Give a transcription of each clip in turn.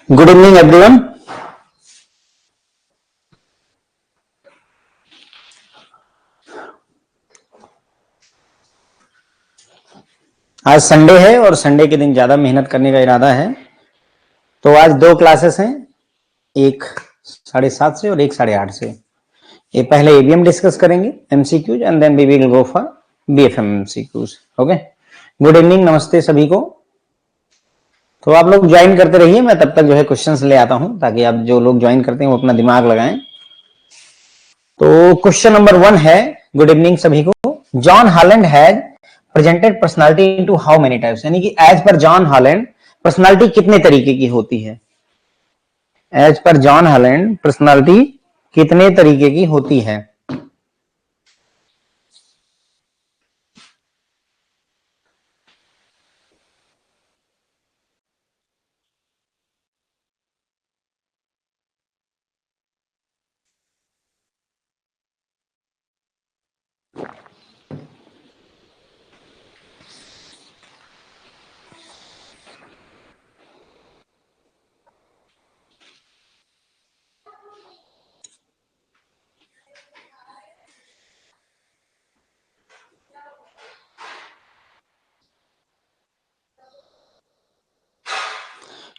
Good evening everyone. आज Sunday है और संडे के दिन ज्यादा मेहनत करने का इरादा है, तो आज दो क्लासेस हैं, एक 7:30 से और एक 8:30 से। ये पहले एबीएम डिस्कस करेंगे, MCQs, and then we will go for BFM MCQs. Okay, good evening, नमस्ते सभी को। तो आप लोग ज्वाइन करते रहिए, मैं तब तक जो है क्वेश्चंस ले आता हूं ताकि आप जो लोग ज्वाइन करते हैं वो अपना दिमाग लगाएं। तो क्वेश्चन नंबर 1 है, गुड इवनिंग सभी को। John Holland has presented personality into how many types, यानी कि एज पर जॉन हॉलैंड पर्सनालिटी कितने तरीके की होती है। एज पर जॉन हॉलैंड पर्सनालिटी कितने तरीके की होती है।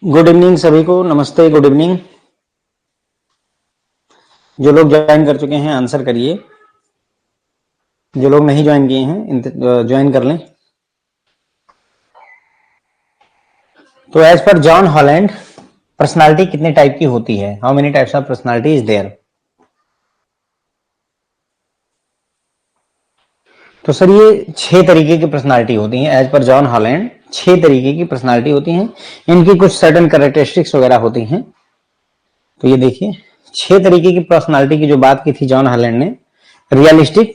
गुड इवनिंग सभी को, नमस्ते, गुड इवनिंग। जो लोग ज्वाइन कर चुके हैं आंसर करिए, जो लोग नहीं ज्वाइन किए हैं ज्वाइन कर लें। तो एज पर जॉन हॉलैंड पर्सनालिटी कितने टाइप की होती है, how many types of personality is there. तो सर ये 6 तरीके की पर्सनालिटी होती हैं। एज पर जॉन हॉलैंड 6 तरीके की पर्सनालिटी होती हैं, इनकी कुछ सर्टेन कैरेक्टरिस्टिक्स वगैरह होती हैं। तो ये देखिए 6 तरीके की पर्सनालिटी की जो बात की थी जॉन हॉलैंड ने, realistic,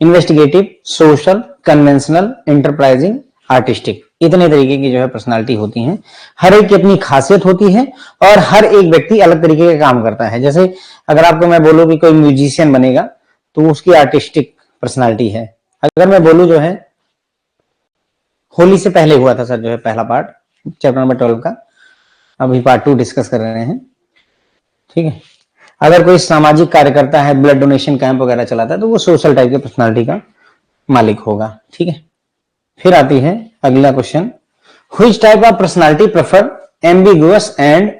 investigative, social, conventional, enterprising, artistic, इतने तरीके की जो है पर्सनालिटी होती हैं। हर एक की अपनी खासियत होती है और हर एक व्यक्ति अलग तरीके का काम करता है। जैसे अगर आपको मैं बोलूं कि कोई म्यूजिशियन बनेगा तो उसकी आर्टिस्टिक पर्सनालिटी है। अगर मैं बोलूं जो है, होली से पहले हुआ था सर जो है पहला पार्ट चैप्टर नंबर 12 का, अभी पार्ट 2 डिस्कस कर रहे हैं। ठीक है, अगर कोई सामाजिक कार्यकर्ता है, ब्लड डोनेशन कैंप वगैरह चलाता है, तो वो सोशल टाइप की पर्सनालिटी का मालिक होगा। ठीक है, फिर आती है अगला question, which type of personality prefer ambiguous and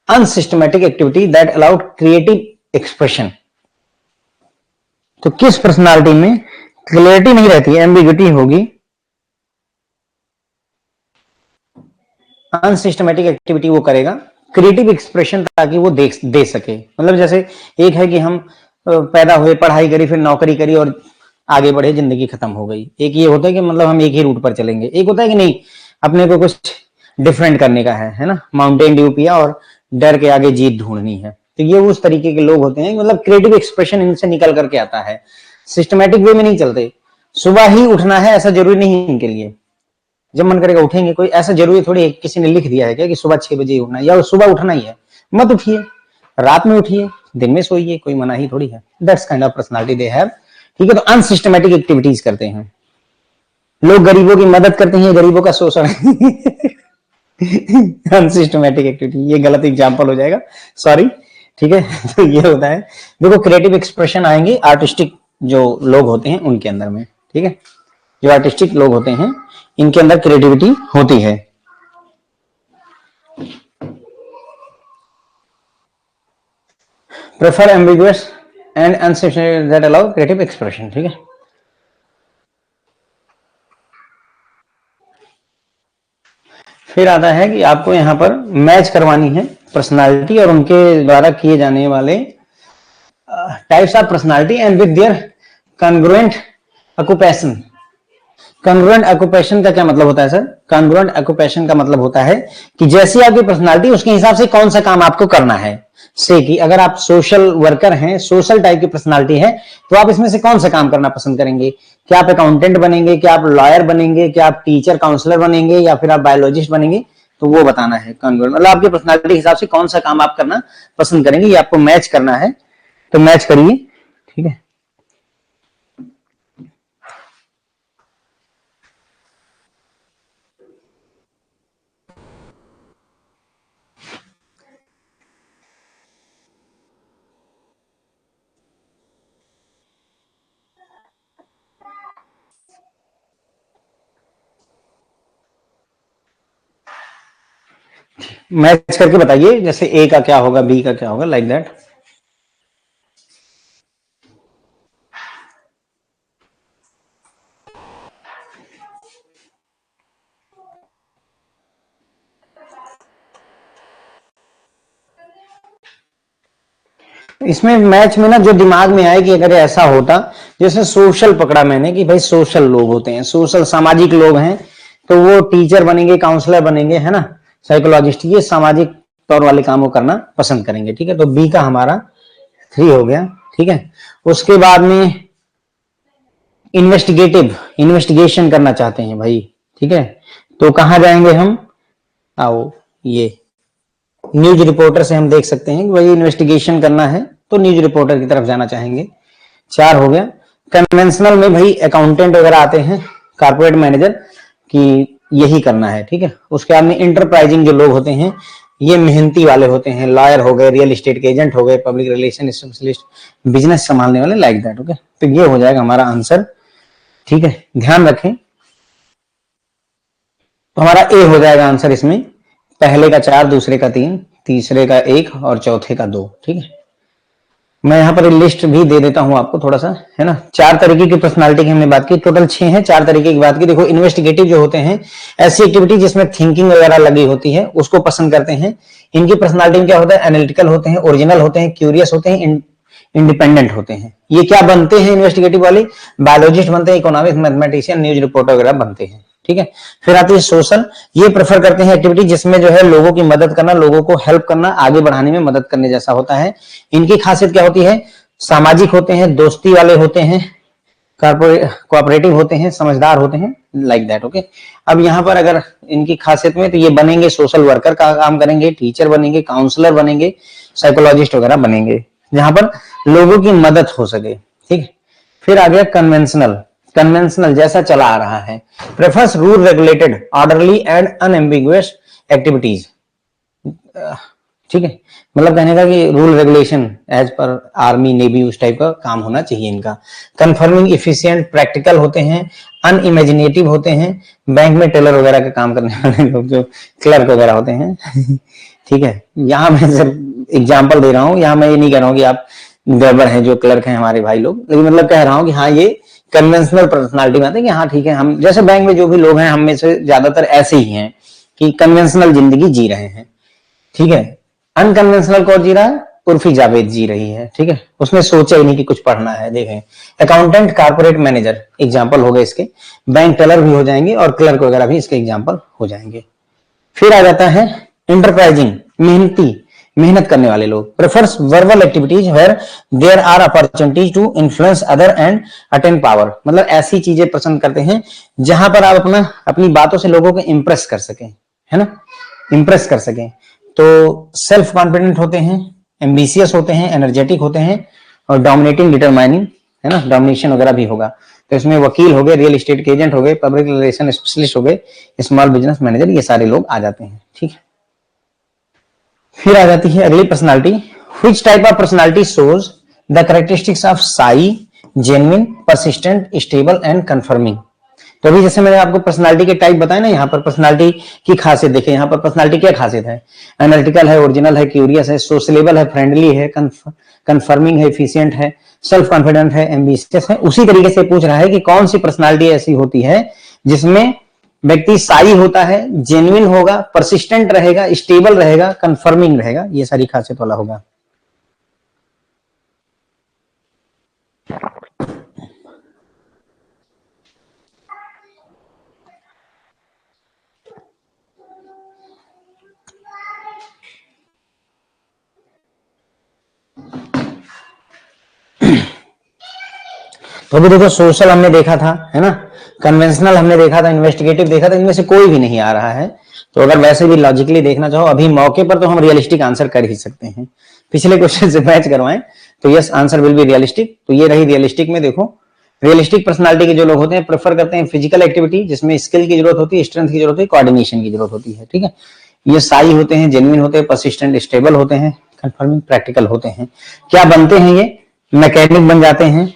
unsystematic activity that allowed creative expression. तो किस पर्सनालिटी में क्लियरिटी नहीं रहती, एम्बिग्यूटी होगी, अनसिस्टमैटिक एक्टिविटी वो करेगा, क्रिएटिव एक्सप्रेशन ताकि वो दे सके। मतलब जैसे एक है कि हम पैदा हुए, पढ़ाई करी, फिर नौकरी करी और आगे बढ़े, जिंदगी खत्म हो गई। एक ये होता है कि मतलब हम एक ही रूट पर चलेंगे। एक होता है कि नहीं, अपने को कुछ डिफरेंट करने का है ना, माउंटेन ड्यू पिया और डर के आगे जीत ढूंढनी है। तो ये उस तरीके के लोग होते हैं, मतलब क्रिएटिव एक्सप्रेशन इनसे निकल करके आता है, सिस्टमैटिक वे में नहीं चलते। सुबह ही उठना है ऐसा जरूरी नहीं इनके लिए, जब मन करेगा उठेंगे। कोई ऐसा जरूरी थोड़ी किसी ने लिख दिया है क्या कि सुबह 6 बजे उठना है या सुबह उठना ही है। मत उठिए, रात में उठिए, दिन में सोइए, कोई मना ही थोड़ी है। That's kind of personality they have. ठीक है, तो अनसिस्टमैटिक एक्टिविटीज करते हैं लोग, गरीबों की मदद करते हैं, गरीबों का शोषण अनसिस्टमैटिक एक्टिविटी, ये गलत एग्जाम्पल हो जाएगा, सॉरी। ठीक है, तो ये होता है। देखो क्रिएटिव एक्सप्रेशन आएंगे आर्टिस्टिक जो लोग होते हैं उनके अंदर में। ठीक है, जो आर्टिस्टिक लोग होते हैं इनके अंदर क्रिएटिविटी होती है। Prefer ambiguous and unsystematic that allow creative expression. ठीक है, फिर आता है कि आपको यहां पर मैच करवानी है पर्सनालिटी और उनके द्वारा किए जाने वाले types of personality and with their congruent occupation. Congruent occupation का क्या मतलब होता है सर? कॉन्ग्रुएंट ऑक्यूपेशन का मतलब होता है कि जैसी आपकी पर्सनालिटी उसके हिसाब से कौन सा काम आपको करना है। से कि अगर आप सोशल वर्कर हैं, सोशल टाइप की पर्सनालिटी है, तो आप इसमें से कौन सा काम करना पसंद करेंगे? क्या आप अकाउंटेंट बनेंगे, क्या आप लॉयर बनेंगे, क्या आप टीचर काउंसलर बनेंगे, या फिर आप बायोलॉजिस्ट बनेंगे? तो वो बताना है कॉन्ग्रुएंट, मतलब आपकी पर्सनालिटी के हिसाब से कौन सा काम आप करना पसंद करेंगे, ये आपको मैच करना है। तो मैच करिए। ठीक है, मैच करके बताइए, जैसे ए का क्या होगा, बी का क्या होगा, लाइक दैट। इसमें मैच में ना जो दिमाग में आए कि अगर ऐसा होता, जैसे सोशल पकड़ा मैंने कि भाई सोशल लोग होते हैं, सोशल सामाजिक लोग हैं, तो वो टीचर बनेंगे, काउंसलर बनेंगे, है ना, साइकोलॉजिस्ट, ये सामाजिक तौर वाले काम को करना पसंद करेंगे। ठीक है, तो बी का हमारा 3 हो गया। ठीक है, उसके बाद में इन्वेस्टिगेटिव, इन्वेस्टिगेशन करना चाहते हैं भाई। ठीक है, तो कहां जाएंगे हम, आओ ये न्यूज रिपोर्टर से हम देख सकते हैं कि भाई इन्वेस्टिगेशन करना है तो न्यूज रिपोर्टर की तरफ जाना चाहेंगे। 4 हो गया। कन्वेंशनल में भाई अकाउंटेंट वगैरह आते हैं, कारपोरेट मैनेजर, कि यही करना है। ठीक है, उसके बाद में इंटरप्राइजिंग जो लोग होते हैं, ये मेहनती वाले होते हैं, लॉयर हो गए, रियल एस्टेट के एजेंट हो गए, पब्लिक रिलेशन स्पेशलिस्ट, बिजनेस संभालने वाले, लाइक दैट। ओके, तो ये हो जाएगा हमारा आंसर। ठीक है, ध्यान रखें, तो हमारा ए हो जाएगा आंसर इसमें, पहले का 4, दूसरे का 3, तीसरे का 1 और चौथे का 2। ठीक है, मैं यहाँ पर लिस्ट भी दे देता हूं आपको थोड़ा सा, है ना। 4 तरीके की पर्सनालिटी की हमने बात की, टोटल 6 हैं। 4 तरीके की बात की। देखो, इन्वेस्टिगेटिव जो होते हैं, ऐसी एक्टिविटी जिसमें थिंकिंग वगैरह लगी होती है, उसको पसंद करते हैं। इनकी पर्सनालिटी में क्या होता है, एनालिटिकल होते हैं, ओरिजिनल होते हैं, क्यूरियस होते हैं, इंडिपेंडेंट होते हैं। ये क्या बनते हैं इन्वेस्टिगेटिव वाले, बायोलॉजिस्ट बनते हैं, इकोनॉमिक्स, मैथमेटिशियन, न्यूज रिपोर्टर वगैरह बनते हैं। ठीक है, फिर आती है सोशल, ये प्रेफर करते हैं एक्टिविटी जिसमें जो है लोगों की मदद करना, लोगों को हेल्प करना, आगे बढ़ाने में मदद करने जैसा होता है। इनकी खासियत क्या होती है, सामाजिक होते हैं, दोस्ती वाले होते हैं, कोऑपरेटिव होते हैं, समझदार होते हैं, लाइक दैट। ओके, अब यहाँ पर अगर इनकी खासियत में, तो ये बनेंगे सोशल वर्कर का काम करेंगे, टीचर बनेंगे, काउंसलर बनेंगे, साइकोलॉजिस्ट वगैरह बनेंगे, जहां पर लोगों की मदद हो सके। ठीक है, फिर आ गया कन्वेंशनल। कन्वेंशनल जैसा चला आ रहा है, prefers rule regulated, orderly and unambiguous activities. ठीक है, मतलब कहने का कि रूल रेगुलेशन एज पर आर्मी, नेवी, उस टाइप का काम होना चाहिए इनका। कंफर्मिंग, इफिशिएंट, प्रैक्टिकल होते हैं, अनइमेजिनेटिव होते हैं, बैंक में टेलर वगैरह का काम करने वाले लोग जो क्लर्क वगैरह होते हैं। ठीक है, यहां मैं सिर्फ एग्जाम्पल दे रहा हूं, यहां मैं ये नहीं कह रहा हूं कि आप गड़बड़ हैं जो क्लर्क हैं हमारे भाई लोग, लेकिन मतलब कह रहा हूं कि हाँ, ये कन्वेंशनल पर्सनालिटी में आते हैं कि हाँ ठीक है, हम जैसे बैंक में जो भी लोग हैं, हम में से ज्यादातर ऐसे ही हैं कि कन्वेंशनल जिंदगी जी रहे हैं। ठीक है, अनकन्वेंशनल कौन जी रहा है, उर्फी जावेद जी रही है। ठीक है, उसने सोचा ही नहीं कि कुछ पढ़ना है। देखें, अकाउंटेंट, कारपोरेट मैनेजर एग्जाम्पल हो गए इसके, बैंक टेलर भी हो जाएंगे और क्लर्क वगैरह भी इसके एग्जाम्पल हो जाएंगे। फिर आ जाता है इंटरप्राइजिंग, मेहनती, मेहनत करने वाले लोग, prefers verbal activities where there are opportunities to influence other and attain power. मतलब ऐसी चीजें पसंद करते हैं जहां पर आप अपनी बातों से लोगों को इंप्रेस कर सकें, है ना, इंप्रेस कर सकें। तो सेल्फ कॉन्फिडेंट होते हैं, एम्बिशियस होते हैं, एनर्जेटिक होते हैं, और डोमिनेटिंग, डिटरमाइनिंग, है ना, डोमिनेशन वगैरह भी होगा। तो इसमें वकील हो गए, रियल एस्टेट के एजेंट हो गए, पब्लिक रिलेशन स्पेशलिस्ट हो गए, स्मॉल बिजनेस मैनेजर, ये सारे लोग आ जाते हैं। ठीक है, फिर आ जाती है अगली personality, which type of personality shows the characteristics of shy, genuine, persistent, stable and conforming. तो अभी जैसे मैंने आपको पर्सनालिटी के टाइप बताया ना, यहाँ पर पर्सनालिटी की खासियत देखें, यहाँ पर पर्सनालिटी क्या खासियत है, एनालिटिकल है, ओरिजिनल है, क्यूरियस है, सोशलेबल है, फ्रेंडली है, कंफर्मिंग है, एफिशिएंट है, सेल्फ कॉन्फिडेंट है, एम्बिशियस है। उसी तरीके से पूछ रहा है कि कौन सी पर्सनालिटी ऐसी होती है जिसमें व्यक्ति साई होता है, जेन्युइन होगा, परसिस्टेंट रहेगा, स्टेबल रहेगा, कंफर्मिंग रहेगा, ये सारी खासियत वाला होगा। तो अभी देखो, सोशल हमने देखा था, है ना, कन्वेंशनल हमने देखा था, इन्वेस्टिगेटिव देखा था, इनमें से कोई भी नहीं आ रहा है। तो अगर वैसे भी लॉजिकली देखना चाहो अभी मौके पर, तो हम रियलिस्टिक आंसर कर ही सकते हैं। पिछले क्वेश्चन से मैच करवाएं तो yes, answer will be realistic. तो ये रही रियलिस्टिक में। देखो, रियलिस्टिक पर्सनालिटी के जो लोग होते हैं, प्रेफर करते हैं फिजिकल एक्टिविटी जिसमें स्किल की जरूरत होती है, स्ट्रेंथ की जरूरत होती है, कोऑर्डिनेशन की जरूरत होती है। ठीक है, ये साई होते हैं, जेन्युइन होते हैं, परसिस्टेंट, स्टेबल होते हैं, कंफर्मिंग, प्रैक्टिकल होते हैं। क्या बनते हैं ये, मैकेनिक बन जाते हैं,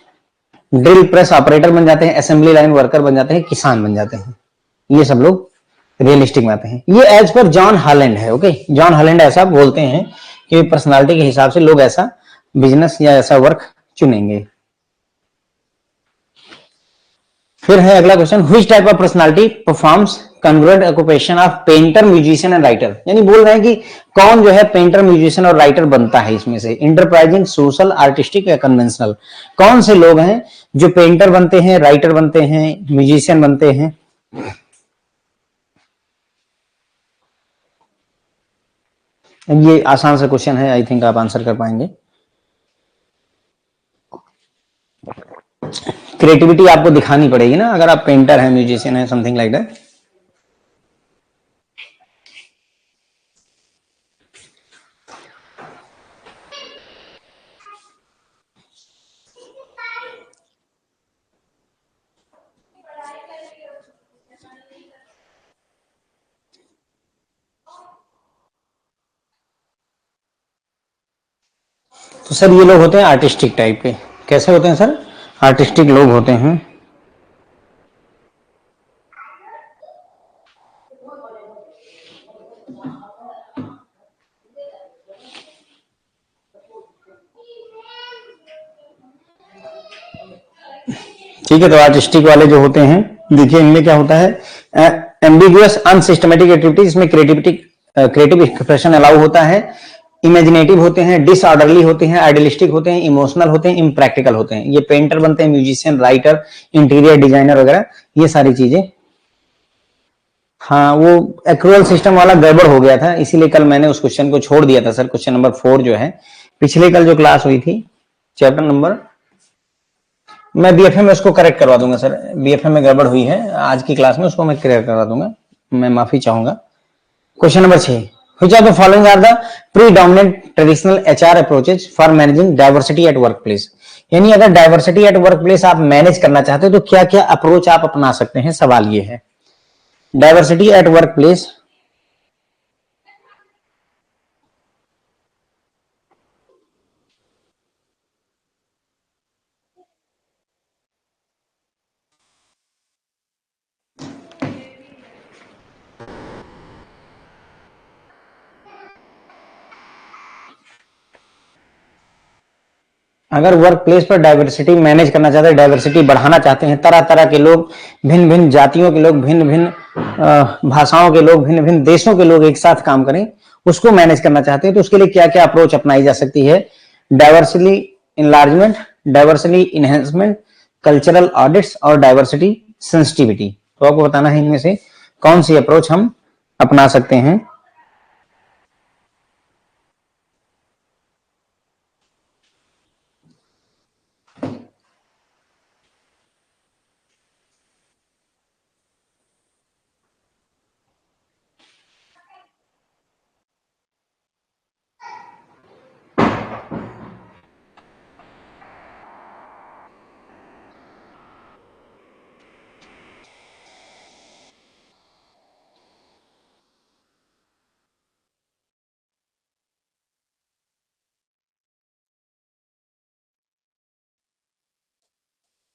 ड्रिल प्रेस ऑपरेटर बन जाते हैं, असेंबली लाइन वर्कर बन जाते हैं, किसान बन जाते हैं, ये सब लोग रियलिस्टिक में आते हैं। ये एज पर जॉन हॉलैंड है। ओके, जॉन हॉलैंड ऐसा बोलते हैं कि पर्सनालिटी के हिसाब से लोग ऐसा बिजनेस या ऐसा वर्क चुनेंगे। फिर है अगला question, which type of personality performs convert occupation of painter, musician and writer. यानी बोल रहे हैं कि कौन जो है पेंटर, म्यूजिशियन और राइटर बनता है इसमें से, इंटरप्राइजिंग, सोशल, आर्टिस्टिक या कन्वेंशनल। कौन से लोग हैं जो पेंटर बनते हैं, राइटर बनते हैं, म्यूजिशियन बनते हैं? ये आसान सा क्वेश्चन है, आई थिंक आप आंसर कर पाएंगे। क्रिएटिविटी आपको दिखानी पड़ेगी ना, अगर आप पेंटर हैं, म्यूजिशियन है, समथिंग लाइक दैट। तो सर ये लोग होते हैं आर्टिस्टिक टाइप के। कैसे होते हैं सर? आर्टिस्टिक लोग होते हैं। ठीक है, तो आर्टिस्टिक वाले जो होते हैं, देखिए इनमें क्या होता है, एम्बिगुअस अनसिस्टमेटिक एक्टिविटीज, इसमें क्रिएटिव एक्सप्रेशन अलाउ होता है, इमेजिनेटिव होते हैं, डिसऑर्डरली होते हैं, आइडियलिस्टिक होते हैं, इमोशनल होते हैं, इम्प्रैक्टिकल होते हैं। ये पेंटर बनते हैं, म्यूजिशियन, राइटर, इंटीरियर डिजाइनर वगैरह, ये सारी चीजें। हाँ, वो एक्रूअल सिस्टम वाला गड़बड़ हो गया था, इसीलिए कल मैंने उस क्वेश्चन को छोड़ दिया था सर। क्वेश्चन नंबर 4 जो है, पिछले कल जो क्लास हुई थी, चैप्टर नंबर, मैं बीएफए में उसको करेक्ट करवा दूंगा सर। बीएफए में गड़बड़ हुई है, आज की क्लास में उसको मैं क्लियर करवा दूंगा, मैं माफी चाहूंगा। Question number 6, which of the following are the predominant traditional HR approaches for managing diversity at workplace। यानी अगर डाइवर्सिटी एट वर्क प्लेस आप मैनेज करना चाहते हो तो क्या क्या अप्रोच आप अपना सकते हैं, सवाल ये है। डाइवर्सिटी एट वर्क प्लेस, अगर वर्क प्लेस पर डाइवर्सिटी मैनेज करना चाहते हैं, डाइवर्सिटी बढ़ाना चाहते हैं, तरह तरह के लोग, भिन्न भिन्न जातियों के लोग, भिन्न भिन्न भाषाओं के लोग, भिन्न भिन्न देशों के लोग एक साथ काम करें, उसको मैनेज करना चाहते हैं, तो उसके लिए क्या क्या अप्रोच अपनाई जा सकती है? Diversity enlargement, diversity enhancement, cultural audits और डाइवर्सिटी सेंसिटिविटी। तो आपको बताना है इनमें से कौन सी अप्रोच हम अपना सकते हैं।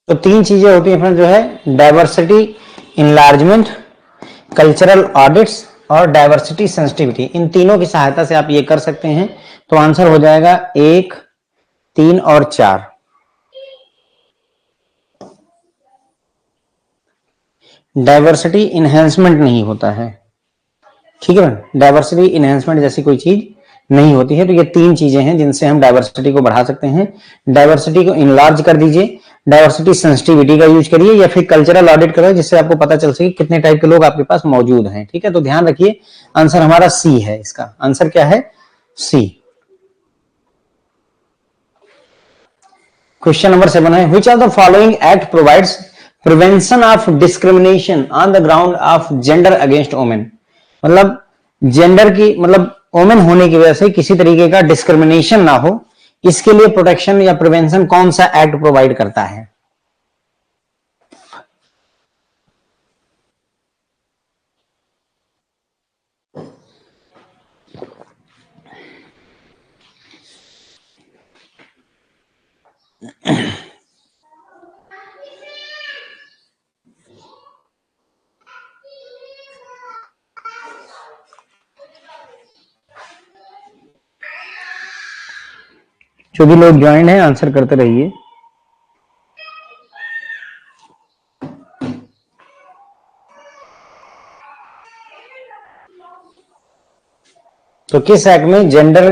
तो तीन चीजें होती हैं फ्रेंड, जो है डाइवर्सिटी इनलार्जमेंट, कल्चरल ऑडिट्स और डाइवर्सिटी सेंसिटिविटी। इन तीनों की सहायता से आप ये कर सकते हैं। तो आंसर हो जाएगा 1, 3 और 4। डाइवर्सिटी इनहेंसमेंट नहीं होता है, ठीक है। डाइवर्सिटी इनहेंसमेंट जैसी कोई चीज नहीं होती है। तो ये तीन चीजें हैं जिनसे हम डाइवर्सिटी को बढ़ा सकते हैं। डाइवर्सिटी को इनलार्ज कर दीजिए, डाइवर्सिटी सेंसिटिविटी का यूज करिए, या फिर कल्चरल ऑडिट करो, जिससे आपको पता चल सके कितने टाइप के लोग आपके पास मौजूद हैं। ठीक है, तो ध्यान रखिए आंसर हमारा सी है। इसका आंसर क्या है? सी। क्वेश्चन नंबर 7 है, which of the following act provides prevention of discrimination on the ground of gender against women. मतलब जेंडर की, मतलब वोमेन होने की वजह से किसी तरीके का डिस्क्रिमिनेशन ना हो, इसके लिए प्रोटेक्शन या प्रिवेंशन कौन सा एक्ट प्रोवाइड करता है? जो भी लोग ज्वाइन है आंसर करते रहिए। तो किस एक्ट में जेंडर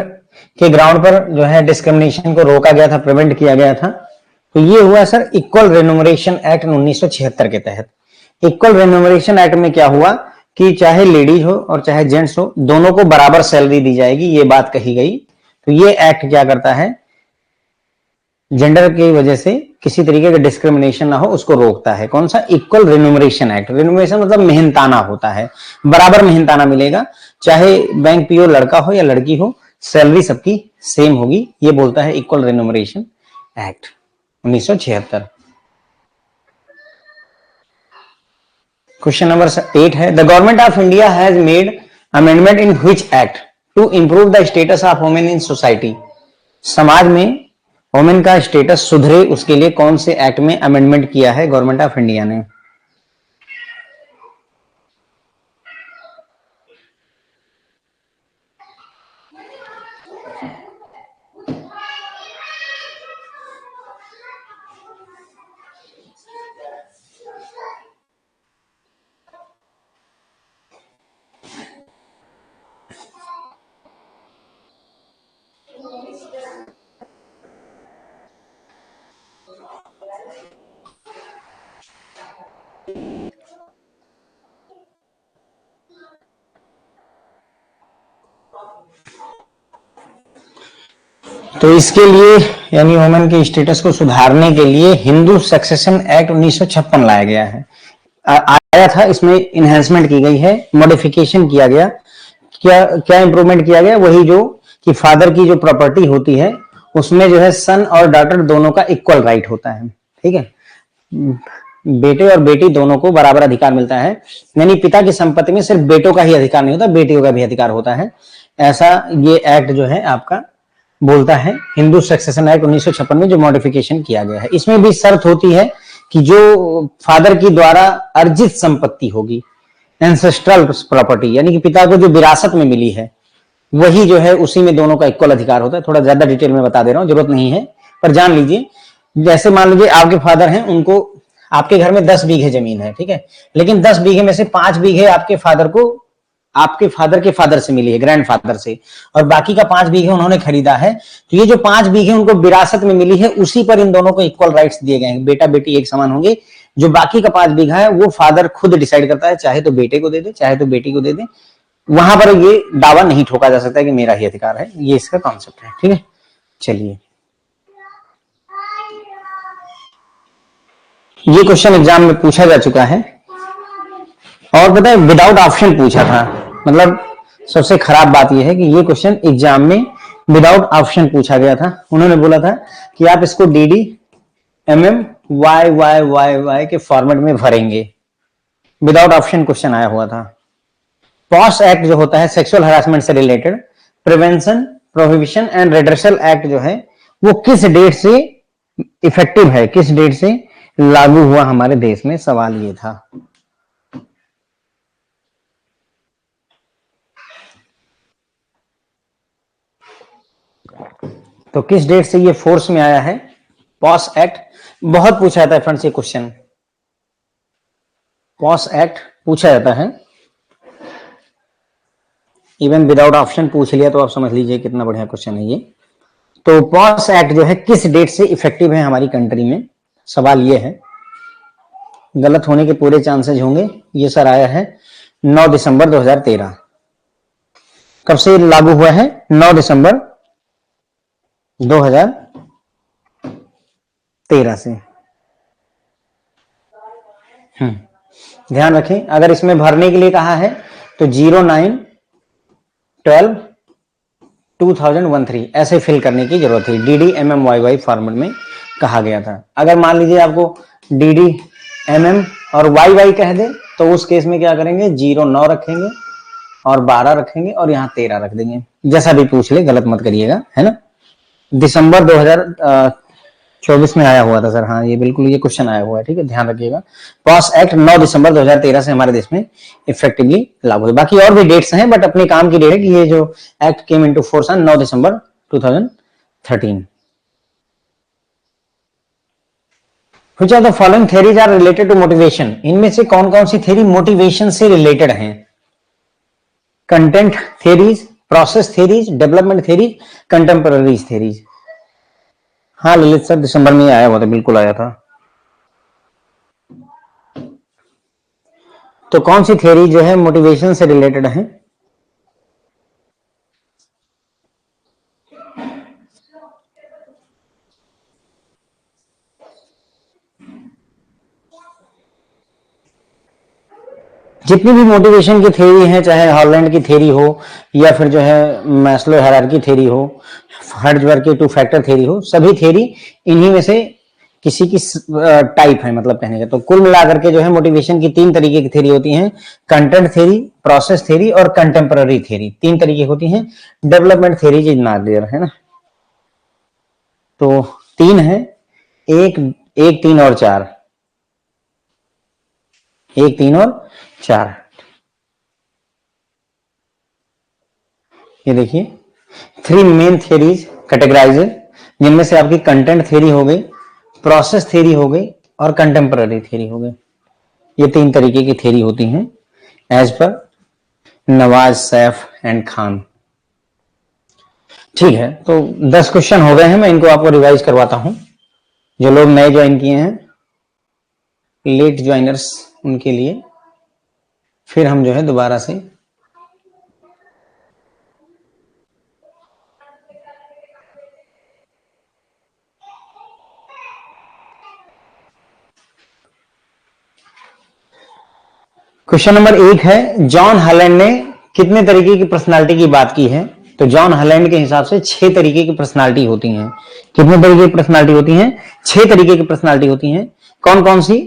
के ग्राउंड पर जो है डिस्क्रिमिनेशन को रोका गया था, प्रिवेंट किया गया था? तो ये हुआ सर इक्वल रेन्यूमरेशन एक्ट 1976 के तहत। इक्वल रेन्यूमरेशन एक्ट में क्या हुआ कि चाहे लेडीज हो और चाहे जेंट्स हो, दोनों को बराबर सैलरी दी जाएगी, ये बात कही गई। तो ये एक्ट क्या करता है, जेंडर की वजह से किसी तरीके का डिस्क्रिमिनेशन ना हो उसको रोकता है। कौन सा? Equal remuneration act. रेन्यूमरेशन मतलब मेहनताना होता है, बराबर मेहनताना मिलेगा, चाहे बैंक पीओ लड़का हो या लड़की हो, सैलरी सबकी सेम होगी, ये बोलता है equal remuneration act 1976। Question number 8 है, the government of India has made amendment in which act to improve the status of women in society. समाज में वुमेन का स्टेटस सुधरे उसके लिए कौन से एक्ट में अमेंडमेंट किया है गवर्नमेंट ऑफ इंडिया ने? तो इसके लिए यानी वुमेन के स्टेटस को सुधारने के लिए हिंदू सक्सेशन एक्ट 1956 लाया गया है, आया था। इसमें इनहेंसमेंट की गई है, मॉडिफिकेशन किया गया। क्या क्या इंप्रूवमेंट किया गया? वही जो कि फादर की जो प्रॉपर्टी होती है उसमें जो है सन और डॉटर दोनों का इक्वल राइट होता है, ठीक है, बेटे और बेटी दोनों को बराबर अधिकार मिलता है। यानी पिता की संपत्ति में सिर्फ बेटों का ही अधिकार नहीं होता, बेटियों का भी अधिकार होता है। ऐसा ये एक्ट जो है आपका बोलता है, हिंदू सक्सेशन एक्ट 1956 में जो मॉडिफिकेशन किया गया है। इसमें भी शर्त होती है कि जो फादर की द्वारा अर्जित संपत्ति होगी, एंसेस्ट्रल प्रॉपर्टी, यानी कि पिता को जो विरासत में मिली है वही जो है उसी में दोनों का इक्वल अधिकार होता है। थोड़ा ज्यादा डिटेल में बता दे रहा हूं, जरूरत नहीं है, पर जान लीजिए। जैसे मान लीजिए आपके फादर हैं, उनको आपके घर में 10 बीघे जमीन है, ठीक है, लेकिन 10 बीघे में से 5 बीघे आपके फादर को आपके फादर के फादर से मिली है, ग्रैंड फादर से, और बाकी का 5 बीघे उन्होंने खरीदा है। तो ये जो 5 बीघे उनको विरासत में मिली है उसी पर इन दोनों को इक्वल राइट्स दिए गए हैं, बेटा बेटी एक समान होंगे। जो बाकी का 5 बीघा है वो फादर खुद डिसाइड करता है, चाहे तो बेटे को दे दे चाहे तो बेटी को दे दे। वहां पर ये दावा नहीं ठोका जा सकता है कि मेरा ही अधिकार है, ये इसका कॉन्सेप्ट है, ठीक है। चलिए, ये क्वेश्चन एग्जाम में पूछा जा चुका है, और पता है विदाउट ऑप्शन पूछा था। मतलब सबसे खराब बात यह है कि ये क्वेश्चन एग्जाम में विदाउट ऑप्शन पूछा गया था। उन्होंने बोला था कि आप इसको डी MM YYYY के फॉर्मेट में भरेंगे, विदाउट ऑप्शन क्वेश्चन आया हुआ था। पॉस एक्ट जो होता है सेक्सुअल हरासमेंट से related, prevention prohibition and redressal act जो है वो किस डेट से इफेक्टिव है, किस डेट से लागू हुआ हमारे देश में, सवाल ये था। तो किस डेट से ये फोर्स में आया है पॉस एक्ट? बहुत पूछा जाता है फ्रेंड्स ये क्वेश्चन, पॉस एक्ट पूछा जाता है, इवन विदाउट ऑप्शन पूछ लिया तो आप समझ लीजिए कितना बढ़िया क्वेश्चन है ये। तो पॉस एक्ट जो है किस डेट से इफेक्टिव है हमारी कंट्री में, सवाल ये है। गलत होने के पूरे चांसेस होंगे। ये सर आया है 9 दिसंबर 2013। कब से लागू हुआ है? 9 दिसंबर 2013 से। ध्यान रखें, अगर इसमें भरने के लिए कहा है तो 09/12/2013 ऐसे फिल करने की जरूरत है। DDMMYY फॉर्मेट में कहा गया था। अगर मान लीजिए आपको DDMM और YY कह दे तो उस केस में क्या करेंगे, 09 रखेंगे और 12 रखेंगे और यहाँ 13 रख देंगे। जैसा भी पूछ ले, गलत मत करिएगा, है ना। दिसंबर 2024 में आया हुआ था सर, हाँ ये बिल्कुल ये क्वेश्चन आया हुआ है, ठीक है, ध्यान रखिएगा। पॉस एक्ट 9 दिसंबर 2013 से हमारे देश में इफेक्टिवली लागू है। बाकी और भी डेट्स हैं, बट अपने काम की डेट है कि ये जो act came into force on 9 December 2013। Which of the following theories are related to motivation, इनमें से कौन कौन सी थ्योरी मोटिवेशन से रिलेटेड हैं? Content theories, process theories, development theories, contemporary theories. हाँ ललित सर, दिसंबर में आया हुआ था, बिल्कुल आया था। तो कौन सी थ्योरी जो है मोटिवेशन से रिलेटेड है? जितनी भी मोटिवेशन की थ्योरी है, चाहे हॉलैंड की थ्योरी हो या फिर जो है मैस्लो हायरार्की थ्योरी हो, हर्ट्जबर्ग की टू फैक्टर थ्योरी हो, सभी थ्योरी इन्हीं में से किसी की टाइप है, मतलब कहने का। तो कुल मिलाकर के जो है मोटिवेशन की 3 तरीके की थ्योरी होती हैं, कंटेंट थ्योरी, प्रोसेस थ्योरी और कंटेम्पररी थ्योरी। 3 तरीके होती हैं। Development theory is not there, है ना। तो 3 है, 1, 3 और 4, 1, 3 और 4। ये देखिए 3 मेन थ्योरीज कैटेगराइज, जिनमें से आपकी कंटेंट थ्योरी हो गई, प्रोसेस थ्योरी हो गई और कंटेम्पररी थ्योरी हो गई। ये 3 तरीके की थ्योरी होती हैं एज पर नवाज सैफ एंड खान। ठीक है, तो 10 क्वेश्चन हो गए हैं, मैं इनको आपको रिवाइज करवाता हूं। जो लोग नए ज्वाइन किए हैं, लेट ज्वाइनर्स, उनके लिए फिर हम जो है दोबारा से क्वेश्चन नंबर 1 है, जॉन हॉलैंड ने कितने तरीके की पर्सनालिटी की बात की है? तो जॉन हॉलैंड के हिसाब से 6 तरीके की पर्सनालिटी होती हैं। कितने तरीके की पर्सनालिटी होती हैं? 6 तरीके की पर्सनालिटी होती हैं। कौन कौन सी?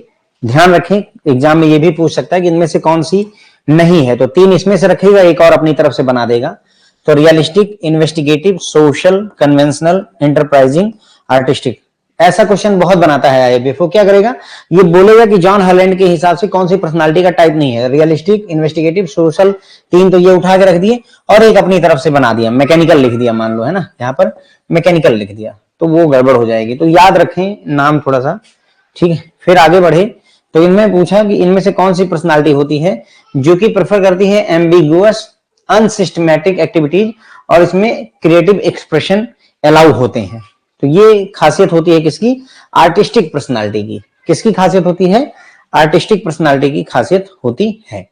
ध्यान रखें, एग्जाम में ये भी पूछ सकता है कि इनमें से कौन सी नहीं है। तो 3 इसमें से रखेगा, एक और अपनी तरफ से बना देगा। तो realistic, investigative, social, conventional, enterprising, artistic. ऐसा क्वेश्चन बहुत बनाता है आईएफएफ। वो क्या करेगा, ये बोलेगा कि जॉन हॉलैंड के हिसाब से कौन सी पर्सनालिटी का टाइप नहीं है। रियलिस्टिक, इन्वेस्टिगेटिव, सोशल, 3 तो ये उठा के रख दिए और एक अपनी तरफ से बना दिया, मैकेनिकल लिख दिया, मान लो, है ना, यहाँ पर मैकेनिकल लिख दिया, तो वो गड़बड़ हो जाएगी। तो याद रखें नाम थोड़ा सा, ठीक है। फिर आगे बढ़े, तो इनमें पूछा कि इनमें से कौन सी पर्सनालिटी होती है जो कि प्रेफर करती है एम्बिगुअस, अनसिस्टमैटिक एक्टिविटीज और इसमें क्रिएटिव एक्सप्रेशन अलाउ होते हैं। तो ये खासियत होती है किसकी? आर्टिस्टिक पर्सनालिटी की। किसकी खासियत होती है? आर्टिस्टिक पर्सनालिटी की खासियत होती है।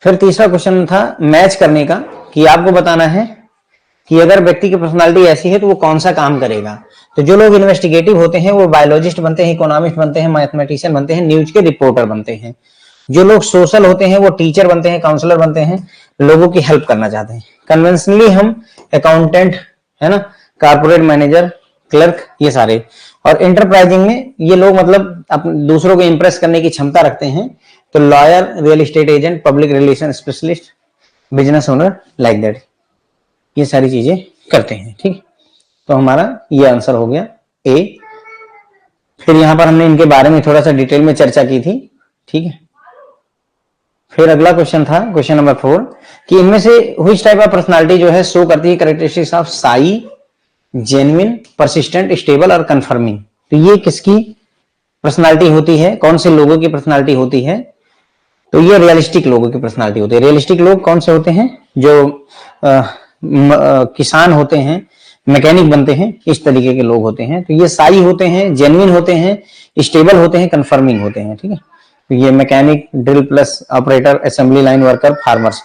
फिर तीसरा क्वेश्चन था मैच करने का, कि आपको बताना है कि अगर व्यक्ति की पर्सनालिटी ऐसी है तो वो कौन सा काम करेगा। तो जो लोग इन्वेस्टिगेटिव होते हैं वो बायोलॉजिस्ट बनते हैं, इकोनॉमिस्ट बनते हैं, मैथमेटिशियन बनते हैं, न्यूज के रिपोर्टर बनते हैं। जो लोग सोशल होते हैं वो टीचर बनते हैं, काउंसलर बनते हैं, लोगों की हेल्प करना चाहते हैं। कन्वेंशनली हम अकाउंटेंट, है ना, कारपोरेट मैनेजर, क्लर्क, ये सारे। और एंटरप्राइजिंग में ये लोग मतलब दूसरों को इंप्रेस करने की क्षमता रखते हैं। तो lawyer, real estate agent, public relation specialist, business owner, like that, ये सारी चीजें करते हैं। ठीक, तो हमारा ये आंसर हो गया ए। फिर यहां पर हमने इनके बारे में थोड़ा सा डिटेल में चर्चा की थी, ठीक है। फिर अगला क्वेश्चन था क्वेश्चन नंबर 4, कि इनमें से व्हिच टाइप ऑफ पर्सनालिटी जो है शो करती है characteristics of Sai, genuine, persistent, stable और कंफर्मिंग। तो ये किसकी पर्सनालिटी होती है? कौन से लोगों की पर्सनालिटी होती है? तो ये रियलिस्टिक लोगों की पर्सनालिटी होती है। रियलिस्टिक लोग कौन से होते हैं? जो किसान होते हैं, मैकेनिक बनते हैं, इस तरीके के लोग होते हैं। तो ये साई होते हैं, जेन्युइन होते हैं, स्टेबल होते हैं, कंफर्मिंग होते हैं। ठीक है, तो ये mechanic, drill plus operator, assembly line worker, farmers.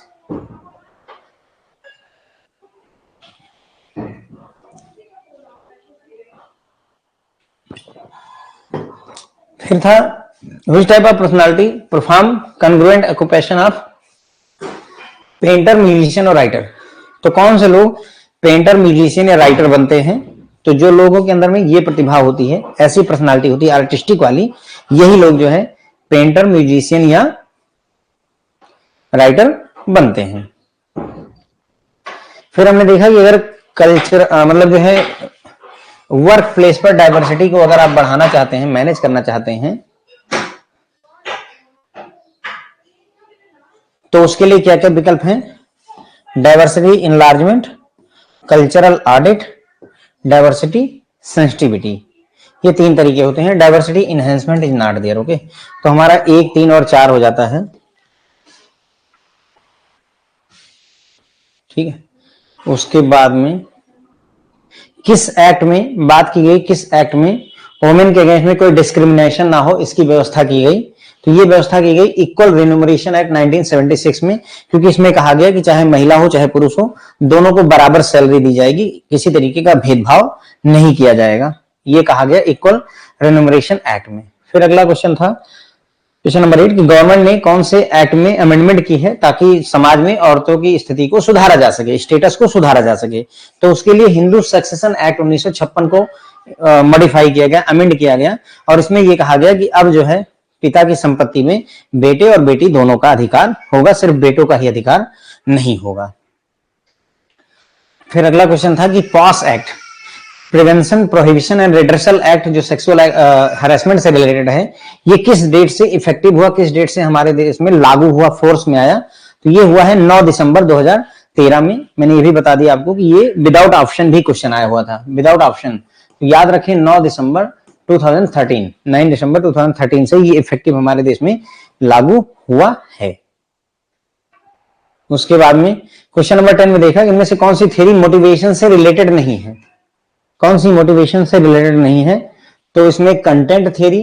फिर था which type of personality perform congruent occupation of painter, musician और राइटर। तो कौन से लोग पेंटर, म्यूजिशियन या राइटर बनते हैं? तो जो लोगों के अंदर में ये प्रतिभा होती है, ऐसी पर्सनालिटी होती है आर्टिस्टिक वाली, यही लोग जो है पेंटर, म्यूजिशियन या राइटर बनते हैं। फिर हमने देखा कि अगर कल्चर मतलब जो है वर्क प्लेस पर डाइवर्सिटी को अगर आप बढ़ाना चाहते हैं, मैनेज करना चाहते हैं, तो उसके लिए क्या क्या विकल्प हैं? Diversity enlargement, cultural audit, diversity sensitivity. ये 3 तरीके होते हैं। Diversity enhancement is not there. Okay, तो हमारा 1, 3 और 4 हो जाता है। ठीक है, उसके बाद में किस एक्ट में बात की गई, किस एक्ट में वुमेन के अगेंस्ट में कोई डिस्क्रिमिनेशन ना हो इसकी व्यवस्था की गई। तो ये व्यवस्था की गई इक्वल रिन्यूमरेशन एक्ट 1976 में, क्योंकि इसमें कहा गया कि चाहे महिला हो चाहे पुरुष हो, दोनों को बराबर सैलरी दी जाएगी, किसी तरीके का भेदभाव नहीं किया जाएगा, ये कहा गया इक्वल रिन्यूमरेशन एक्ट में। फिर अगला क्वेश्चन था क्वेश्चन नंबर 8 कि गवर्नमेंट ने कौन से एक्ट में अमेंडमेंट की है ताकि समाज में औरतों की स्थिति को सुधारा जा सके, स्टेटस को सुधारा जा सके। तो उसके लिए हिंदू सक्सेशन एक्ट 1956 को मॉडिफाई किया गया, अमेंड किया गया, और इसमें यह कहा गया कि अब जो है पिता की संपत्ति में बेटे और बेटी दोनों का अधिकार होगा, सिर्फ बेटों का ही अधिकार नहीं होगा। फिर अगला क्वेश्चन था कि POSH act, prevention prohibition and redressal act, जो सेक्सुअल हरासमेंट से रिलेटेड है, ये किस डेट से इफेक्टिव हुआ, किस डेट से हमारे देश में लागू हुआ, फोर्स में आया? तो ये हुआ है 9 दिसंबर 2013 में। मैंने ये भी बता दिया आपको कि ये विदाउट ऑप्शन भी क्वेश्चन आया हुआ था, विदाउट ऑप्शन। तो याद रखें 9 दिसंबर 2013, 9 दिसंबर 2013 से ये इफेक्टिव हमारे देश में लागू हुआ है। उसके बाद में क्वेश्चन नंबर 10 में देखा कि इनमें से कौन सी थ्योरी मोटिवेशन से रिलेटेड नहीं है, कौन सी मोटिवेशन से रिलेटेड नहीं है? तो इसमें कंटेंट थ्योरी,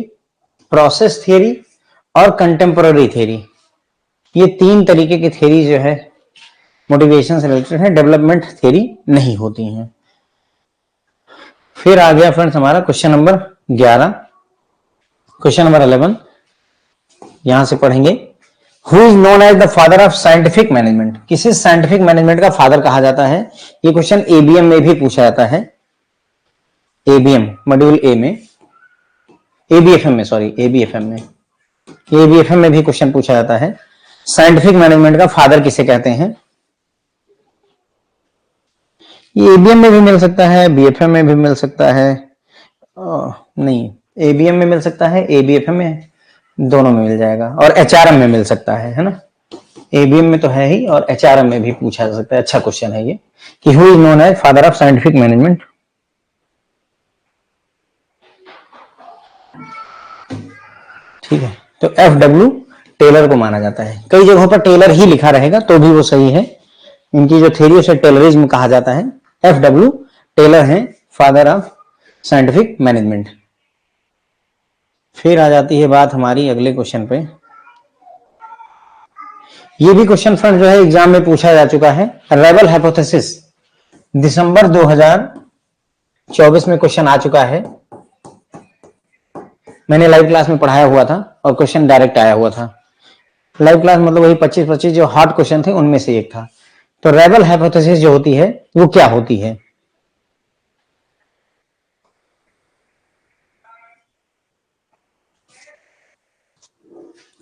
प्रोसेस थ्योरी और कंटेम्पोररी थ्योरी, ये 3 तरीके की थ्योरी जो है मोटिवेशन से रिलेटेड है, डेवलपमेंट थ्योरी नहीं होती हैं। फिर आ गया फ्रेंड्स हमारा क्वेश्चन नंबर 11। क्वेश्चन नंबर 11 यहां से पढ़ेंगे, who is known as the father of scientific management, किसे साइंटिफिक मैनेजमेंट का फादर कहा जाता है? ये क्वेश्चन एबीएम में भी पूछा जाता है, एबीएम मॉड्यूल ए में, एबीएफएम में, सॉरी एबीएफएम में, एबीएफएम में भी क्वेश्चन पूछा जाता है, साइंटिफिक मैनेजमेंट का फादर किसे कहते हैं? ये एबीएम में भी मिल सकता है, बीएफएम में भी मिल सकता है, नहीं एबीएम में मिल सकता है, एबीएफएम में, दोनों में मिल जाएगा, और एचआरएम में मिल सकता है ना। एबीएम में तो है ही और एचआरएम में भी पूछा जा सकता है। अच्छा क्वेश्चन है ये कि who is known as father of scientific management. ठीक है, तो एफ डब्ल्यू टेलर को माना जाता है, कई जगहों पर टेलर ही लिखा रहेगा तो भी वो सही है, इनकी जो थ्योरी उसे टेलरिज्म कहा जाता है। एफ डब्ल्यू टेलर है फादर ऑफ साइंटिफिक मैनेजमेंट। फिर आ जाती है बात हमारी अगले क्वेश्चन पे, ये भी क्वेश्चन फ्रेंड जो है एग्जाम में पूछा जा चुका है, रेबल हाइपोथेसिस, दिसंबर 2024 में क्वेश्चन आ चुका है, मैंने लाइव क्लास में पढ़ाया हुआ था और क्वेश्चन डायरेक्ट आया हुआ था। लाइव क्लास मतलब वही 25-25 जो हार्ड क्वेश्चन थे उनमें से एक था। तो रेबल हाइपोथेसिस जो होती है वो क्या होती है?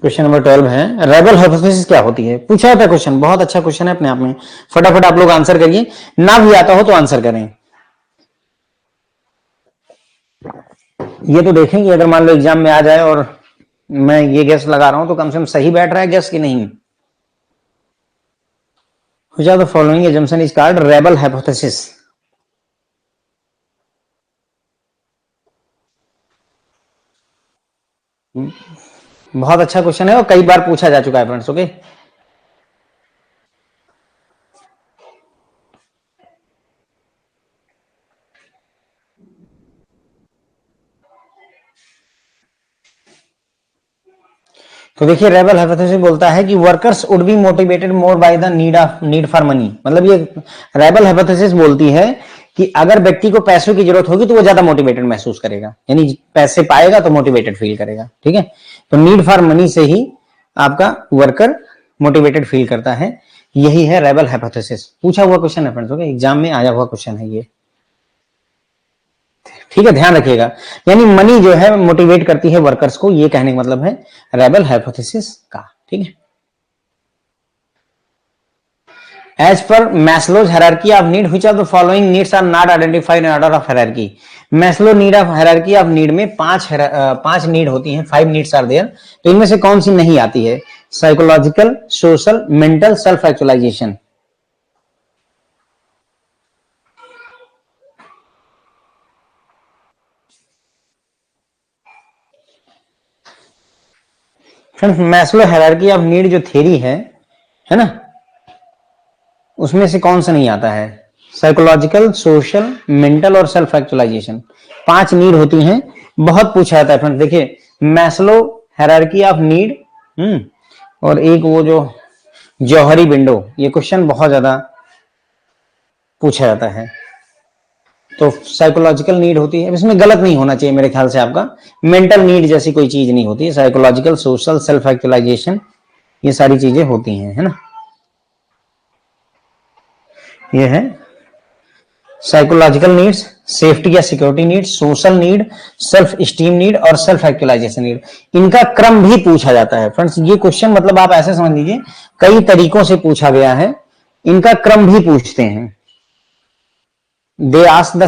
क्वेश्चन नंबर 12 है, रेबल हाइपोथेसिस क्या होती है? पूछा था क्वेश्चन, बहुत अच्छा क्वेश्चन है अपने आप में, फटाफट आप लोग आंसर करिए, ना भी आता हो तो आंसर करें। ये तो देखेंगे अगर मान लो एग्जाम में आ जाए और मैं ये गैस लगा रहा हूं तो कम से कम सही बैठ रहा है गैस कि नहीं। Which of the following assumption is called rebel hypothesis? बहुत अच्छा क्वेश्चन है और कई बार पूछा जा चुका है फ्रेंड्स। ओके, तो देखिए रेबल हाइपोथेसिस बोलता है कि workers would be motivated more by the need for money. मतलब ये रेबल हाइपोथेसिस बोलती है कि अगर व्यक्ति को पैसों की जरूरत होगी तो वो ज्यादा मोटिवेटेड महसूस करेगा, यानी पैसे पाएगा तो मोटिवेटेड फील करेगा। ठीक है, तो नीड फॉर मनी से ही आपका वर्कर मोटिवेटेड फील करता है, यही है रेबल हाइपोथेसिस। पूछा हुआ क्वेश्चन है फ्रेंड्स, ओके, एग्जाम में आया हुआ क्वेश्चन है ये। ठीक है, ध्यान रखिएगा, यानी मनी जो है मोटिवेट करती है वर्कर्स को, ये कहने का मतलब है रेबल हाइपोथेसिस का। ठीक है, एज पर Maslow's hierarchy of need which of the following needs are not identified in order of hierarchy. Maslow need of hierarchy of need में पांच नीड होती हैं, 5 नीड्स आर देयर, तो इनमें से कौन सी नहीं आती है? Psychological, social, mental, self actualization. Friends Maslow hierarchy of need जो थ्योरी है ना, उसमें से कौन सा नहीं आता है? साइकोलॉजिकल, सोशल, मेंटल और सेल्फ एक्चुअलाइजेशन, 5 नीड होती हैं। बहुत पूछा जाता है फ्रेंड्स। देखिए मैस्लो हायरार्की ऑफ नीड, और एक वो जो जौहरी विंडो, ये क्वेश्चन बहुत ज्यादा पूछा जाता है। तो साइकोलॉजिकल नीड होती है, इसमें गलत नहीं होना चाहिए मेरे ख्याल से आपका। मेंटल नीड जैसी कोई चीज नहीं होती है। साइकोलॉजिकल, सोशल, सेल्फ एक्चुअलाइजेशन, ये सारी चीजें होती हैं, है ना। ये है साइकोलॉजिकल नीड्स, सेफ्टी या security need, social need, self esteem need और सेल्फ एक्चुअलाइजेशन नीड। इनका क्रम भी पूछा जाता है फ्रेंड्स। ये क्वेश्चन मतलब आप ऐसे समझ लीजिए कई तरीकों से पूछा गया है, इनका क्रम भी पूछते हैं। दे आस्क द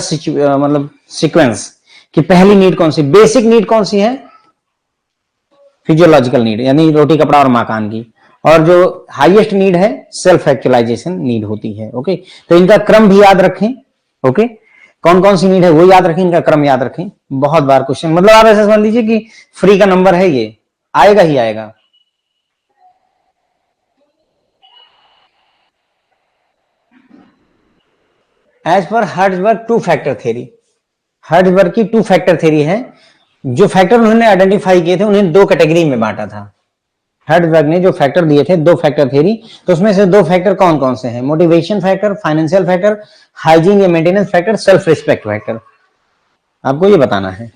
मतलब सीक्वेंस कि पहली नीड कौन सी, बेसिक नीड कौन सी है, फिजियोलॉजिकल नीड यानी रोटी कपड़ा और मकान की, और जो हाईएस्ट नीड है सेल्फ एक्चुअलाइजेशन नीड होती है। ओके, तो इनका क्रम भी याद रखें। ओके, कौन कौन सी नीड है वो याद रखें, इनका क्रम याद रखें। बहुत बार क्वेश्चन, मतलब आप ऐसा समझ लीजिए कि फ्री का नंबर है, ये आएगा ही आएगा। एज पर हर्ट्जबर्ग 2 फैक्टर थ्योरी, हर्ट्जबर्ग की 2 फैक्टर थ्योरी है। जो फैक्टर उन्होंने आइडेंटिफाई किए थे उन्हें 2 कैटेगरी में बांटा था। हर्ट्जबर्ग ने जो फैक्टर दिए थे 2 फैक्टर थ्योरी, तो उसमें से 2 फैक्टर कौन कौन से हैं? Motivation factor, financial factor, hygiene या maintenance factor, self respect factor. आपको ये बताना है।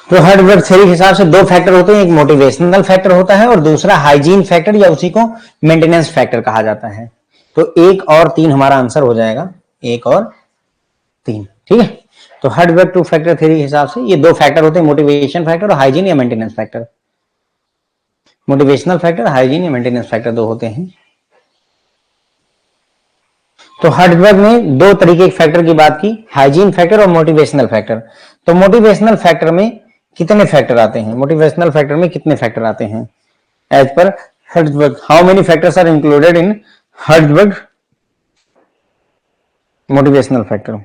तो हर्ट्जबर्ग थ्योरी के हिसाब से 2 फैक्टर होते हैं, एक मोटिवेशनल फैक्टर होता है और दूसरा हाइजीन फैक्टर या उसी को मेंटेनेंस फैक्टर कहा जाता है। तो 1 और 3 हमारा आंसर हो जाएगा, 1 और 3। ठीक है, तो हर्ट्जबर्ग 2 फैक्टर थ्योरी के हिसाब से ये 2 फैक्टर होते हैं, मोटिवेशन फैक्टर और हाइजीन या maintenance factor. Motivational factor, hygiene या मेंटेनेंस फैक्टर 2 होते हैं। तो हर्ट्जबर्ग ने 2 तरीके के फैक्टर की बात की, हाइजीन फैक्टर और मोटिवेशनल फैक्टर। तो मोटिवेशनल फैक्टर में कितने फैक्टर आते हैं? मोटिवेशनल फैक्टर में कितने फैक्टर आते हैं as per Herzberg? How many factors are included in Herzberg motivational factor?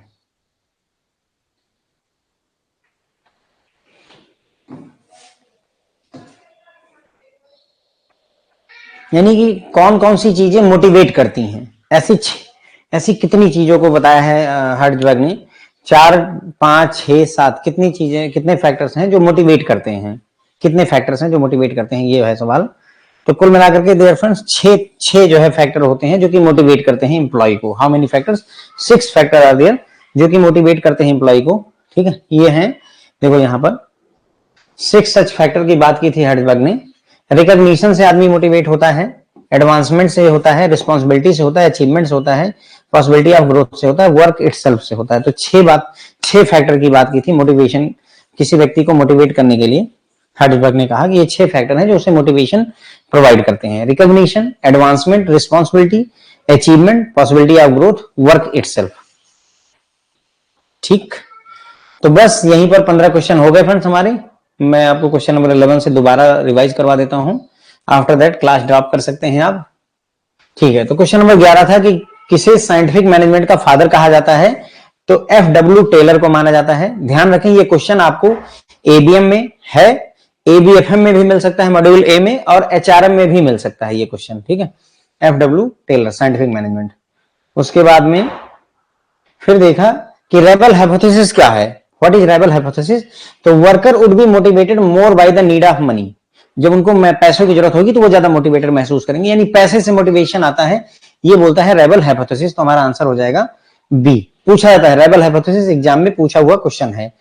यानी कि कौन कौन सी चीजें मोटिवेट करती हैं, ऐसी कितनी चीजों को बताया है हर्ट्जबर्ग ने? 4, 5, 6, 7 कितनी चीजें, कितने फैक्टर्स हैं जो मोटिवेट करते हैं? कितने फैक्टर्स हैं जो मोटिवेट करते हैं, ये है सवाल। तो कुल मिलाकर के देयर फ्रेंड्स 6 जो है फैक्टर होते हैं जो कि मोटिवेट करते हैं एम्प्लॉय को। How many factors? 6 factor are there जो कि मोटिवेट करते हैं एम्प्लॉय को। ठीक है, ये हैं, देखो यहां पर 6 सच फैक्टर की बात की थी हर्ट्जबर्ग ने। रिकॉग्निशन से आदमी मोटिवेट होता है, एडवांसमेंट से होता है, रिस्पॉन्सिबिलिटी से होता है, अचीवमेंट से होता है, पॉसिबिलिटी ऑफ ग्रोथ से होता है, वर्क इटसेल्फ से होता है। तो 6 फैक्टर की बात की थी मोटिवेशन, किसी व्यक्ति को मोटिवेट करने के लिए। हर्ट्जबर्ग ने कहा कि ये 6 फैक्टर हैं जो उसे मोटिवेशन प्रोवाइड करते हैं, recognition, advancement, responsibility, achievement, possibility of growth, work itself. ठीक, तो बस यहीं पर 15 क्वेश्चन हो गए फ्रेंड्स हमारे। मैं आपको क्वेश्चन नंबर 11 से दोबारा रिवाइज करवा देता हूं, आफ्टर दैट क्लास ड्रॉप कर सकते हैं आप। ठीक है, तो क्वेश्चन नंबर 11 था कि किसे साइंटिफिक मैनेजमेंट का फादर कहा जाता है? तो FW टेलर को माना जाता है। ध्यान रखें ये क्वेश्चन आपको ABM में है, ABFM में भी मिल सकता है मॉड्यूल A में, और HRM में भी मिल सकता है ये क्वेश्चन। ठीक है, FW टेलर साइंटिफिक मैनेजमेंट। उसके बाद में फिर देखा कि रेबल हाइपोथेसिस क्या है। What is rabble hypothesis? तो worker would be motivated more by the need of money. जब उनको पैसों की जरूरत होगी तो वो ज्यादा मोटिवेटेड महसूस करेंगे, यानी पैसे से मोटिवेशन आता है, ये बोलता है रेबल हाइपोथेसिस। तो हमारा आंसर हो जाएगा बी। पूछा जाता है रेबल हाइपोथेसिस, एग्जाम में पूछा हुआ क्वेश्चन है।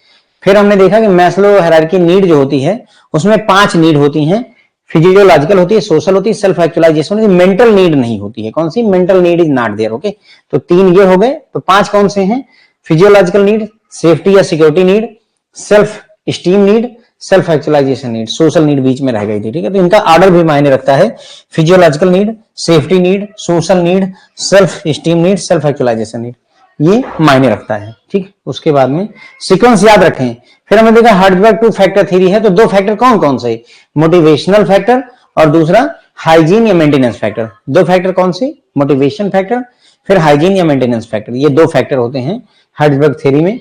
फिर हमने देखा कि मैस्लो हायरार्की नीड जो होती है उसमें 5 नीड होती हैं, फिजियोलॉजिकल होती है, सोशल होती है, सेल्फ एक्चुअलाइजेशन होती है, मेंटल नीड नहीं होती है। कौन सी? Mental need is not there. Okay, तो 3 ये हो गए। तो 5 कौन से हैं? फिजियोलॉजिकल नीड, सेफ्टी या security need, self esteem need, self actualisation need, social need बीच में रह गई थी। ठीक है, तो इनका ऑर्डर भी मायने रखता है। Physiological need, safety need, social need, self esteem need, self actualisation need, ये मायने रखता है। ठीक, उसके बाद में सीक्वेंस याद रखें। फिर हमने देखा हर्ट्जबर्ग 2 फैक्टर थ्योरी है, तो 2 फैक्टर कौन कौन से? मोटिवेशनल फैक्टर और दूसरा हाइजीन या मेंटेनेंस फैक्टर। 2 फैक्टर कौन से? मोटिवेशन फैक्टर, फिर हाइजीन या मेंटेनेंस फैक्टर। ये 2 फैक्टर होते हैं हर्ट्जबर्ग थ्योरी में।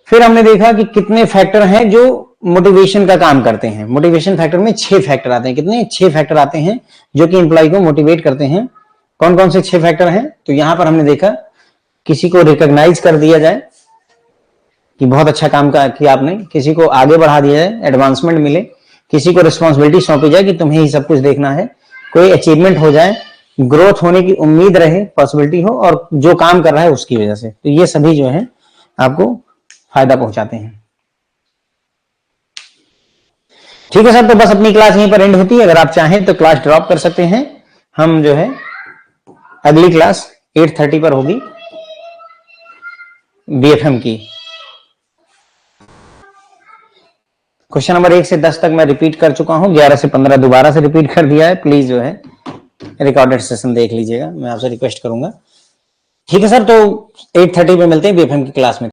फिर हमने देखा कि कितने फैक्टर हैं जो मोटिवेशन का काम करते हैं। मोटिवेशन फैक्टर में 6 फैक्टर आते हैं। कितने? 6 फैक्टर आते हैं जो कि एम्प्लॉय को मोटिवेट करते हैं। कौन कौन से 6 फैक्टर हैं? तो यहां पर हमने देखा, किसी को रिकॉग्नाइज कर दिया जाए कि बहुत अच्छा काम किया आपने, किसी को आगे बढ़ा दिया जाए, एडवांसमेंट मिले, किसी को रिस्पॉन्सिबिलिटी सौंपी जाए कि तुम्हें ही सब कुछ देखना है, कोई अचीवमेंट हो जाए, ग्रोथ होने की उम्मीद रहे, पॉसिबिलिटी हो, और जो काम कर रहा है उसकी वजह से। तो ये सभी जो है आपको फायदा पहुंचाते हैं। ठीक है सर, तो बस अपनी क्लास यहीं पर एंड होती है। अगर आप चाहें तो क्लास ड्रॉप कर सकते हैं। हम जो है अगली क्लास 8:30 पर होगी बीएफएम की। क्वेश्चन नंबर 1 से 10 तक मैं रिपीट कर चुका हूं, 11 से 15 दोबारा से रिपीट कर दिया है। प्लीज जो है रिकॉर्डेड सेशन देख लीजिएगा, मैं आपसे रिक्वेस्ट करूंगा। ठीक है सर, तो 8:30 पे मिलते हैं बीएफएम की क्लास में।